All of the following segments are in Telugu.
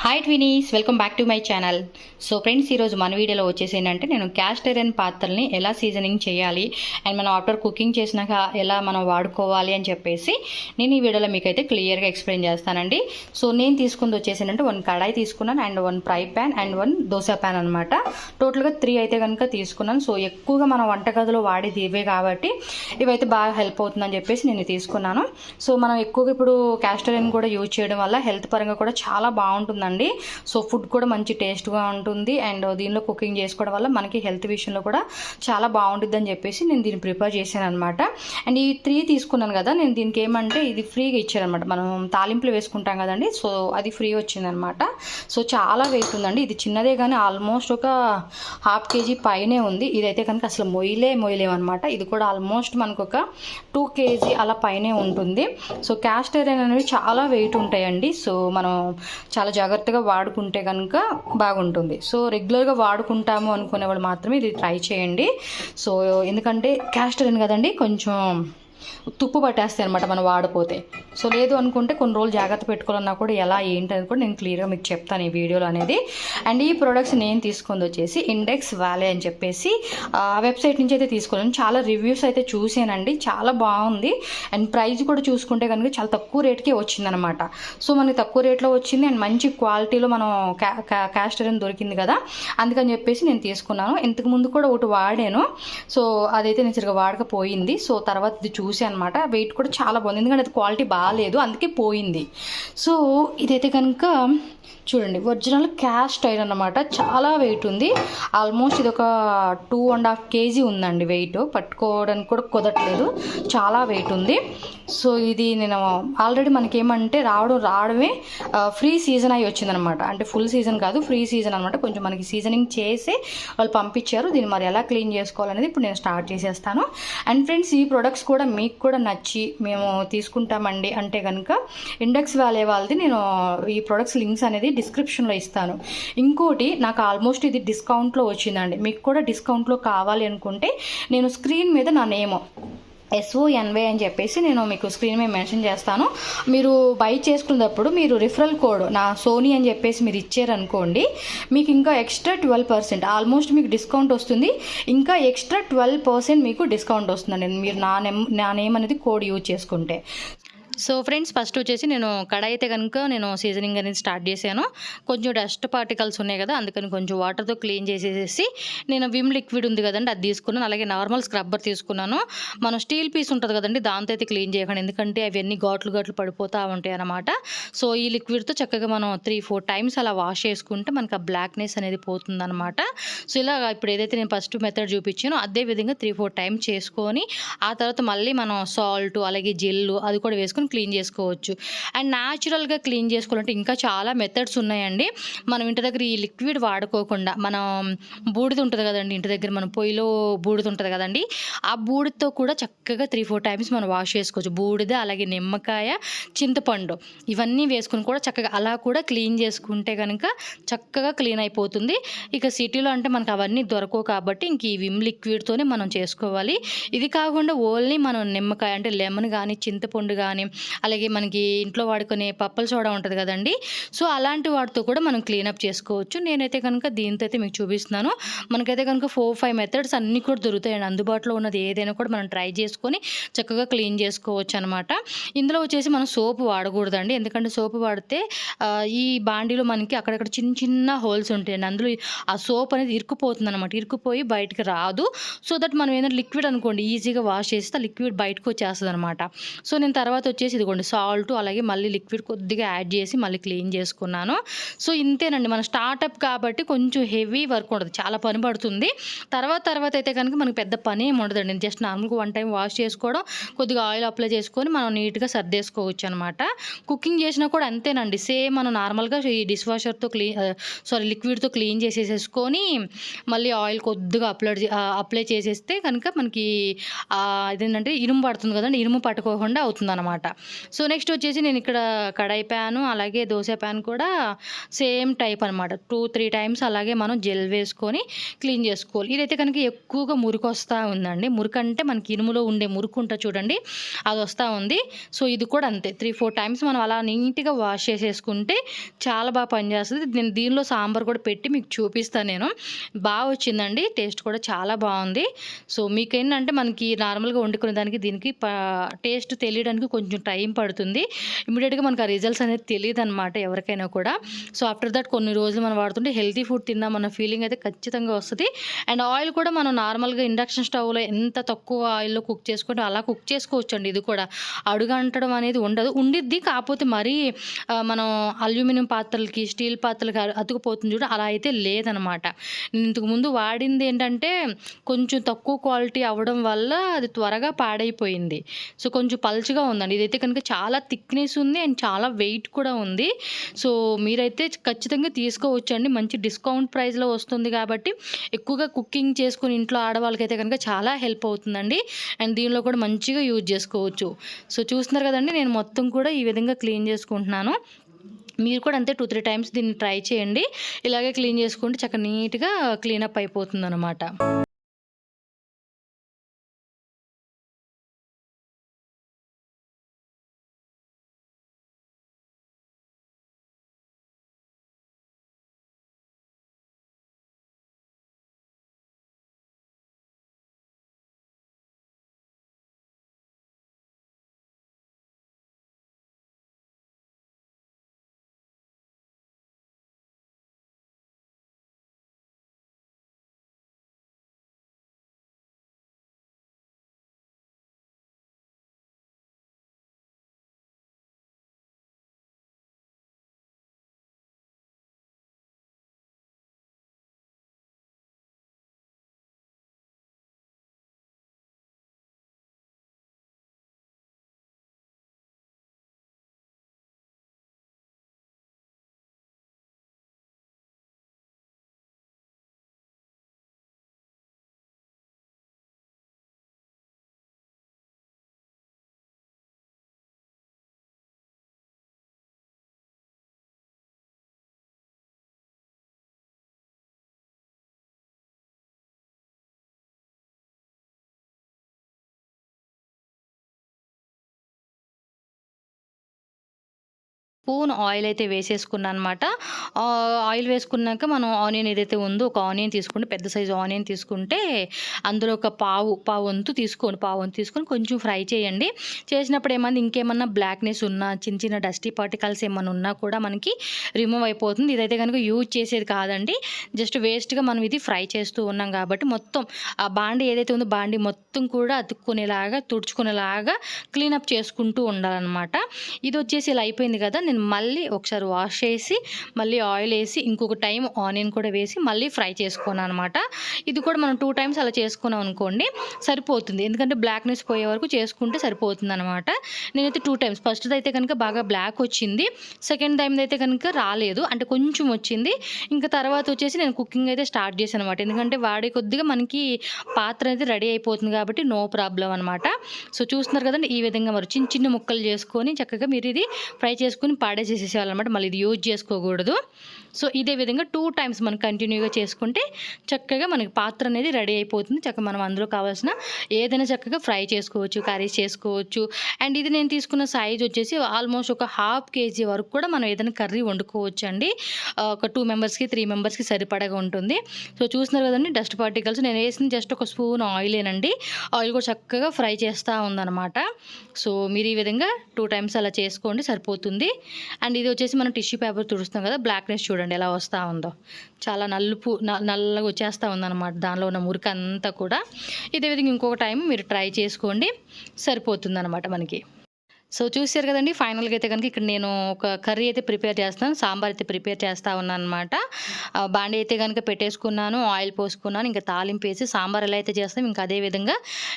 Hi twinnies, welcome back to my channel. So friends, ఈరోజు మన వీడియోలో వచ్చేసి ఏంటంటే నేను క్యాస్ట్ ఐరన్ పాత్రల్ని ఎలా సీజనింగ్ చేయాలి అండ్ మనం ఆఫ్టర్ కుకింగ్ చేసినాక ఎలా మనం వాడుకోవాలి అని చెప్పేసి నేను ఈ వీడియోలో మీకైతే క్లియర్గా ఎక్స్ప్లెయిన్ చేస్తానండి. సో నేను తీసుకుంది వచ్చేసి ఏంటంటే 1 కడాయి తీసుకున్నాను and 1 fry pan and 1 dosa pan అనమాట. టోటల్గా 3 అయితే కనుక తీసుకున్నాను. సో ఎక్కువగా మన వంటగదిలో వాడేది ఇవే కాబట్టి ఇవైతే బాగా హెల్ప్ అవుతుందని చెప్పేసి నేను తీసుకున్నాను. సో మనం ఎక్కువగా ఇప్పుడు క్యాస్ట్ ఐరన్ కూడా యూజ్ చేయడం వల్ల హెల్త్ పరంగా కూడా చాలా బాగుంటుందండి. సో ఫుడ్ కూడా మంచి టేస్ట్గా ఉంటుంది అండ్ దీనిలో కుకింగ్ చేసుకోవడం వల్ల మనకి హెల్త్ విషయంలో కూడా చాలా బాగుంటుంది అని చెప్పేసి నేను దీన్ని ప్రిపేర్ చేశాను అనమాట. అండ్ ఈ 3 తీసుకున్నాను కదా, నేను దీనికి ఏమంటే ఇది ఫ్రీగా ఇచ్చారనమాట. మనం తాలింపులు వేసుకుంటాం కదండి, సో అది ఫ్రీ వచ్చిందనమాట. సో చాలా వెయిట్ ఉందండి. ఇది చిన్నదే కానీ ఆల్మోస్ట్ ఒక 1/2 kg పైనే ఉంది. ఇదైతే కనుక అసలు మొయ్యలేమన్నమాట. ఇది కూడా ఆల్మోస్ట్ మనకు ఒక 2 kg అలా పైనే ఉంటుంది. సో క్యాస్ట్ ఐరన్ అనేవి చాలా వెయిట్ ఉంటాయండి. సో మనం చాలా జాగ్రత్తగా వాడుకుంటే కనుక బాగుంటుంది. సో రెగ్యులర్గా వాడుకుంటాము అనుకునే వాళ్ళు మాత్రమే ఇది ట్రై చేయండి. సో ఎందుకంటే క్యాస్ట్ ఐరన్ కదండి, కొంచెం తుప్పు పట్టేస్తాయి అనమాట మనం వాడిపోతే. సో లేదు అనుకుంటే కొన్ని రోజులు జాగ్రత్త పెట్టుకోవాలన్నా కూడా ఎలా ఏంటని కూడా నేను క్లియర్గా మీకు చెప్తాను ఈ వీడియోలో అనేది. అండ్ ఈ ప్రొడక్ట్స్ నేను తీసుకుంది వచ్చేసి ఇండెక్స్ వ్యాలీ అని చెప్పేసి వెబ్సైట్ నుంచి అయితే తీసుకున్నాను. చాలా రివ్యూస్ అయితే చూసానండి, చాలా బాగుంది. అండ్ ప్రైస్ కూడా చూసుకుంటే కనుక చాలా తక్కువ రేట్కే వచ్చిందనమాట. సో మనకి తక్కువ రేట్లో వచ్చింది అండ్ మంచి క్వాలిటీలో మనం క్యాస్ట్ ఐరన్ దొరికింది కదా, అందుకని చెప్పేసి నేను తీసుకున్నాను. ఇంతకు ముందు కూడా ఒకటి వాడాను. సో అదైతే నేను సరిగా వాడకపోయింది. సో తర్వాత ఇది చూసి అనమాట, వెయిట్ కూడా చాలా బాగుంది. ఎందుకంటే అది క్వాలిటీ బాగాలేదు, అందుకే పోయింది. సో ఇదైతే కనుక చూడండి, ఒరిజినల్ క్యాస్ట్ ఐరన్ అనమాట. చాలా వెయిట్ ఉంది. ఆల్మోస్ట్ ఇది ఒక 2.5 kg ఉందండి వెయిట్. పట్టుకోవడానికి కూడా కుదరట్లేదు, చాలా వెయిట్ ఉంది. సో ఇది నేను ఆల్రెడీ మనకేమంటే రావడమే ఫ్రీ సీజన్ అయి వచ్చిందనమాట. అంటే ఫుల్ సీజన్ కాదు, ఫ్రీ సీజన్ అనమాట. కొంచెం మనకి సీజనింగ్ చేసి వాళ్ళు పంపించారు. దీన్ని మరి ఎలా క్లీన్ చేసుకోవాలనేది ఇప్పుడు నేను స్టార్ట్ చేసేస్తాను. అండ్ ఫ్రెండ్స్, ఈ ప్రొడక్ట్స్ కూడా మీకు కూడా నచ్చి మేము తీసుకుంటామండి అంటే కనుక ఇండెక్స్ వ్యాలీ వాళ్ళది నేను ఈ ప్రొడక్ట్స్ లింక్స్ అనేది డిస్క్రిప్షన్లో ఇస్తాను. ఇంకోటి, నాకు ఆల్మోస్ట్ ఇది డిస్కౌంట్లో వచ్చిందండి. మీకు కూడా డిస్కౌంట్లో కావాలి అనుకుంటే నేను స్క్రీన్ మీద నా నేమ్ SONY అని చెప్పేసి నేను మీకు స్క్రీన్ మీద మెన్షన్ చేస్తాను. మీరు బై చేసుకునేటప్పుడు మీరు రిఫరల్ కోడ్ నా సోనీ అని చెప్పేసి మీరు ఇచ్చారనుకోండి, మీకు ఇంకా ఎక్స్ట్రా 12% ఆల్మోస్ట్ మీకు డిస్కౌంట్ వస్తుంది. ఇంకా ఎక్స్ట్రా 12% మీకు డిస్కౌంట్ వస్తుందండి మీరు నా నేమ్ అనేది కోడ్ యూజ్ చేసుకుంటే. సో ఫ్రెండ్స్, ఫస్ట్ వచ్చేసి నేను కడాయి అయితే కనుక నేను సీజనింగ్ అనేది స్టార్ట్ చేశాను. కొంచెం డస్ట్ పార్టికల్స్ ఉన్నాయి కదా, అందుకని కొంచెం వాటర్తో క్లీన్ చేసేసి నేను విమ్ లిక్విడ్ ఉంది కదండి అది తీసుకున్నాను. అలాగే నార్మల్ స్క్రబ్బర్ తీసుకున్నాను. మనం స్టీల్ పీస్ ఉంటుంది కదండి, దాంతో అయితే క్లీన్ చేయకండి, ఎందుకంటే అవన్నీ ఘాట్లు పడిపోతూ ఉంటాయి అన్నమాట. సో ఈ లిక్విడ్తో చక్కగా మనం 3-4 టైమ్స్ అలా వాష్ చేసుకుంటే మనకు ఆ బ్లాక్నెస్ అనేది పోతుందన్నమాట. సో ఇలా ఇప్పుడు ఏదైతే నేను ఫస్ట్ మెథడ్ చూపించానో అదే విధంగా 3-4 టైమ్స్ చేసుకొని ఆ తర్వాత మళ్ళీ మనం సాల్ట్ అలాగే జెల్లు అది కూడా వేసుకొని క్లీన్ చేసుకోవచ్చు. అండ్ న్యాచురల్గా క్లీన్ చేసుకోవాలంటే ఇంకా చాలా మెథడ్స్ ఉన్నాయండి. మనం ఇంటి దగ్గర ఈ లిక్విడ్ వాడుకోకుండా మనం బూడిద ఉంటుంది కదండి, ఇంటి దగ్గర మన పొయ్యిలో బూడిద ఉంటుంది కదండి, ఆ బూడిదతో కూడా చక్కగా 3-4 టైమ్స్ మనం వాష్ చేసుకోవచ్చు. బూడిద అలాగే నిమ్మకాయ, చింతపండు ఇవన్నీ వేసుకుని కూడా చక్కగా అలా కూడా క్లీన్ చేసుకుంటే కనుక చక్కగా క్లీన్ అయిపోతుంది. ఇక సిటీలో అంటే మనకు అవన్నీ దొరకవు కాబట్టి ఇంక ఈ విమ్ లిక్విడ్తోనే మనం చేసుకోవాలి. ఇది కాకుండా ఓన్లీ మనం నిమ్మకాయ అంటే లెమన్ కానీ చింతపండు కానీ అలాగే మనకి ఇంట్లో వాడుకునే పప్పల సోడా ఉంటుంది కదండి, సో అలాంటి వాటితో కూడా మనం క్లీనప్ చేసుకోవచ్చు. నేనైతే కనుక దీంతో అయితే మీకు చూపిస్తున్నాను. మనకైతే కనుక 4-5 మెథడ్స్ అన్నీ కూడా దొరుకుతాయండి. అందుబాటులో ఉన్నది ఏదైనా కూడా మనం ట్రై చేసుకొని చక్కగా క్లీన్ చేసుకోవచ్చు అనమాట. ఇందులో వచ్చేసి మనం సోపు వాడకూడదండి, ఎందుకంటే సోపు వాడితే ఈ బాండీలో మనకి అక్కడక్కడ చిన్న హోల్స్ ఉంటాయండి. అందులో ఆ సోప్ అనేది ఇరుక్కుపోతుంది అనమాట, ఇరుక్కుపోయి బయటకు రాదు. సో దట్ మనం ఏదైనా లిక్విడ్ అనుకోండి ఈజీగా వాష్ చేస్తే ఆ లిక్విడ్ బయటకు వచ్చేస్తుంది అనమాట. సో నేను తర్వాత వచ్చేసి ఇదిగోండి సాల్ట్ అలాగే మళ్ళీ లిక్విడ్ కొద్దిగా యాడ్ చేసి మళ్ళీ క్లీన్ చేసుకున్నాను. సో ఇంతేనండి, మన స్టార్టప్ కాబట్టి కొంచెం హెవీ వర్క్ ఉంటుంది, చాలా పని పడుతుంది. తర్వాత అయితే కనుక మనకి పెద్ద పని ఏమి ఉండదండి. జస్ట్ నార్మల్గా 1 టైం వాష్ చేసుకోవడం, కొద్దిగా ఆయిల్ అప్లై చేసుకొని మనం నీట్గా సర్దేసుకోవచ్చు అనమాట. కుకింగ్ చేసినా కూడా అంతేనండి, సేమ్ మనం నార్మల్గా ఈ డిష్ వాషర్తో లిక్విడ్తో క్లీన్ చేసేసుకొని మళ్ళీ ఆయిల్ కొద్దిగా అప్లై చేసేస్తే కనుక మనకి ఇదేంటంటే ఇనుము పడుతుంది కదండి, ఇనుము పట్టుకోకుండా అవుతుంది అనమాట. సో నెక్స్ట్ వచ్చేసి నేను ఇక్కడ కడాయి ప్యాను అలాగే దోశ ప్యాన్ కూడా సేమ్ టైప్ అనమాట. 2-3 టైమ్స్ అలాగే మనం జెల్ వేసుకొని క్లీన్ చేసుకోవాలి. ఇదైతే కనుక ఎక్కువగా మురికి వస్తూ ఉందండి. మురికి అంటే మనకి ఇనుములో ఉండే మురికి ఉంటుంది చూడండి, అది వస్తూ ఉంది. సో ఇది కూడా అంతే 3-4 టైమ్స్ మనం అలా నీట్గా వాష్ చేసేసుకుంటే చాలా బాగా పనిచేస్తుంది. నేను దీనిలో సాంబార్ కూడా పెట్టి మీకు చూపిస్తాను. నేను బాగా వచ్చిందండి, టేస్ట్ కూడా చాలా బాగుంది. సో మీకేంటంటే మనకి నార్మల్గా వండుకునే దానికి దీనికి టేస్ట్ తెలియడానికి కొంచెం టైం పడుతుంది. ఇమీడియట్గా మనకు ఆ రిజల్ట్స్ అనేది తెలియదు అనమాట ఎవరికైనా కూడా. సో ఆఫ్టర్ దట్ కొన్ని రోజులు మనం వాడుతుంటే హెల్తీ ఫుడ్ తిన్నామన్న ఫీలింగ్ అయితే ఖచ్చితంగా వస్తుంది. అండ్ ఆయిల్ కూడా మనం నార్మల్గా ఇండక్షన్ స్టవ్లో ఎంత తక్కువ ఆయిల్లో కుక్ చేసుకుంటే అలా కుక్ చేసుకోవచ్చు అండి. ఇది కూడా అడుగంటడం అనేది ఉండదు, ఉండిద్ది. కాకపోతే మరీ మనం అల్యూమినియం పాత్రలకి స్టీల్ పాత్రలకి అతుకుపోతుంది చూడ, అలా అయితే లేదనమాట. నేను ఇంతకు ముందు వాడింది ఏంటంటే కొంచెం తక్కువ క్వాలిటీ అవ్వడం వల్ల అది త్వరగా పాడైపోయింది. సో కొంచెం పల్చగా ఉందండి. ఇదైతే కనుక చాలా థిక్నెస్ ఉంది అండ్ చాలా వెయిట్ కూడా ఉంది. సో మీరైతే ఖచ్చితంగా తీసుకోవచ్చండి. మంచి డిస్కౌంట్ ప్రైస్లో వస్తుంది కాబట్టి ఎక్కువగా కుకింగ్ చేసుకుని ఇంట్లో ఆడవాళ్ళకైతే కనుక చాలా హెల్ప్ అవుతుందండి. అండ్ దీనిలో కూడా మంచిగా యూజ్ చేసుకోవచ్చు. సో చూస్తున్నారు కదండి, నేను మొత్తం కూడా ఈ విధంగా క్లీన్ చేసుకుంటున్నాను. మీరు కూడా అంతే 2-3 టైమ్స్ దీన్ని ట్రై చేయండి. ఇలాగే క్లీన్ చేసుకుంటే చక్కగా నీట్గా క్లీనప్ అయిపోతుంది అనమాట. స్పూన్ ఆయిల్ అయితే వేసేసుకున్నాను అనమాట. ఆయిల్ వేసుకున్నాక మనం ఆనియన్ ఏదైతే ఉందో ఒక ఆనియన్ తీసుకుంటే, పెద్ద సైజు ఆనియన్ తీసుకుంటే అందులో ఒక పావంతు తీసుకొని కొంచెం ఫ్రై చేయండి. చేసినప్పుడు ఏమన్నా ఇంకేమన్నా బ్లాక్నెస్ ఉన్నా, చిన్న చిన్న డస్టీ పార్టికల్స్ ఏమన్నా ఉన్నా కూడా మనకి రిమూవ్ అయిపోతుంది. ఇదైతే కనుక యూజ్ చేసేది కాదండి, జస్ట్ వేస్ట్గా మనం ఇది ఫ్రై చేస్తూ ఉన్నాం కాబట్టి మొత్తం ఆ బాండీ ఏదైతే ఉందో బాండీ మొత్తం కూడా అతుక్కునేలాగా తుడుచుకునేలాగా క్లీనప్ చేసుకుంటూ ఉండాలన్నమాట. ఇది వచ్చేసి ఇలా అయిపోయింది కదా, నేను మళ్ళీ ఒకసారి వాష్ చేసి మళ్ళీ ఆయిల్ వేసి ఇంకొక టైం ఆనియన్ కూడా వేసి మళ్ళీ ఫ్రై చేసుకున్నాను అనమాట. ఇది కూడా మనం 2 టైమ్స్ అలా చేసుకున్నాం అనుకోండి సరిపోతుంది, ఎందుకంటే బ్లాక్నెస్ పోయే వరకు చేసుకుంటే సరిపోతుంది అనమాట. నేనైతే 2 టైమ్స్, ఫస్ట్ అయితే కనుక బాగా బ్లాక్ వచ్చింది, సెకండ్ టైం అయితే కనుక రాలేదు, అంటే కొంచెం వచ్చింది. ఇంకా తర్వాత వచ్చేసి నేను కుకింగ్ అయితే స్టార్ట్ చేశాను అనమాట, ఎందుకంటే వాడే కొద్దిగా మనకి పాత్ర అయితే రెడీ అయిపోతుంది కాబట్టి నో ప్రాబ్లం అనమాట. సో చూస్తున్నారు కదండి, ఈ విధంగా మరి చిన్న చిన్న ముక్కలు చేసుకొని చక్కగా మీరు ఇది ఫ్రై చేసుకుని పాడేసేసేసేవాళ్ళనమాట, మళ్ళీ ఇది యూజ్ చేసుకోకూడదు. సో ఇదే విధంగా 2 టైమ్స్ మనం కంటిన్యూగా చేసుకుంటే చక్కగా మనకి పాత్ర అనేది రెడీ అయిపోతుంది. చక్కగా మనం అందులో కావాల్సిన ఏదైనా చక్కగా ఫ్రై చేసుకోవచ్చు, కర్రీస్ చేసుకోవచ్చు. అండ్ ఇది నేను తీసుకున్న సైజ్ వచ్చేసి ఆల్మోస్ట్ ఒక 1/2 kg వరకు కూడా మనం ఏదైనా కర్రీ వండుకోవచ్చు అండి. ఒక 2 మెంబర్స్కి 3 మెంబర్స్కి సరిపడగా ఉంటుంది. సో చూస్తున్నారు కదండి, డస్ట్ పార్టికల్స్ నేను వేసిన జస్ట్ ఒక స్పూన్ ఆయిలేనండి, ఆయిల్ కూడా చక్కగా ఫ్రై చేస్తూ ఉందన్నమాట. సో మీరు ఈ విధంగా 2 టైమ్స్ అలా చేసుకోండి సరిపోతుంది. అండ్ ఇది వచ్చేసి మనం టిష్యూ పేపర్ తుడుస్తాం కదా, బ్లాక్నెస్ చూడండి ఎలా వస్తూ ఉందో, చాలా నల్లగా వచ్చేస్తూ ఉందన్నమాట దానిలో ఉన్న మురికి అంతా కూడా. ఇదే విధంగా ఇంకొక టైం మీరు ట్రై చేసుకోండి, సరిపోతుందన్నమాట మనకి. సో చూసారు కదండి, ఫైనల్గా అయితే కనుక ఇక్కడ నేను ఒక కర్రీ అయితే ప్రిపేర్ చేస్తాను, సాంబార్ అయితే ప్రిపేర్ చేస్తూ ఉన్నాను అనమాట. బాండీ అయితే కనుక పెట్టేసుకున్నాను, ఆయిల్ పోసుకున్నాను, ఇంకా తాలింపు వేసి సాంబార్ ఎలా అయితే చేస్తాం ఇంకా అదే విధంగా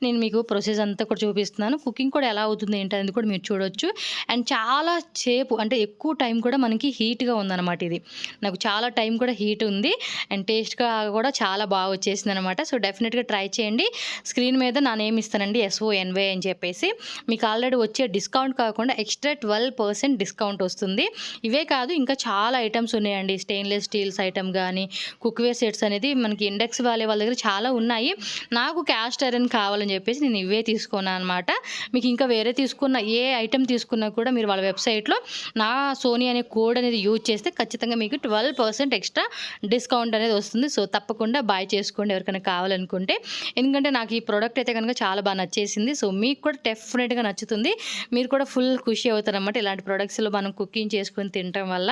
నేను మీకు ప్రొసెస్ అంతా కూడా చూపిస్తున్నాను. కుకింగ్ కూడా ఎలా అవుతుంది ఏంటనేది కూడా మీరు చూడొచ్చు. అండ్ చాలా సేపు అంటే ఎక్కువ టైం కూడా మనకి హీట్గా ఉందన్నమాట. ఇది నాకు చాలా టైం కూడా హీట్ ఉంది అండ్ టేస్ట్గా కూడా చాలా బాగా వచ్చేసింది అనమాట. సో డెఫినెట్గా ట్రై చేయండి. స్క్రీన్ మీద నా నేమ్ ఇస్తానండి, SONY అని చెప్పేసి. మీకు ఆల్రెడీ వచ్చే డిస్కౌంట్ డిస్కౌంట్ కాకుండా ఎక్స్ట్రా 12% డిస్కౌంట్ వస్తుంది. ఇవే కాదు ఇంకా చాలా ఐటమ్స్ ఉన్నాయండి. స్టెయిన్లెస్ స్టీల్స్ ఐటమ్ కానీ కుక్వేర్ సెట్స్ అనేది మనకి ఇండెక్స్ వాళ్ళ దగ్గర చాలా ఉన్నాయి. నాకు క్యాస్ట్ ఐరన్ కావాలని చెప్పేసి నేను ఇవే తీసుకున్నాను అనమాట. మీకు ఇంకా వేరే తీసుకున్న ఏ ఐటమ్ తీసుకున్నా కూడా మీరు వాళ్ళ వెబ్సైట్లో నా సోనీ అనే కోడ్ అనేది యూజ్ చేస్తే ఖచ్చితంగా మీకు 12% ఎక్స్ట్రా డిస్కౌంట్ అనేది వస్తుంది. సో తప్పకుండా బాయ్ చేసుకోండి ఎవరికైనా కావాలనుకుంటే. ఎందుకంటే నాకు ఈ ప్రోడక్ట్ అయితే కనుక చాలా బాగా నచ్చేసింది. సో మీకు కూడా డెఫినెట్గా నచ్చుతుంది. మీరు కూడా ఫుల్ ఖుషి అవుతారన్నమాట ఇలాంటి ప్రొడక్ట్స్లో మనం కుకింగ్ చేసుకొని తినడం వల్ల.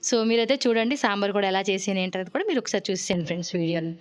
సో మీరైతే చూడండి సాంబార్ కూడా ఎలా చేసాను ఏంటనేది కూడా మీరు ఒకసారి చూసేయండి ఫ్రెండ్స్ వీడియోని.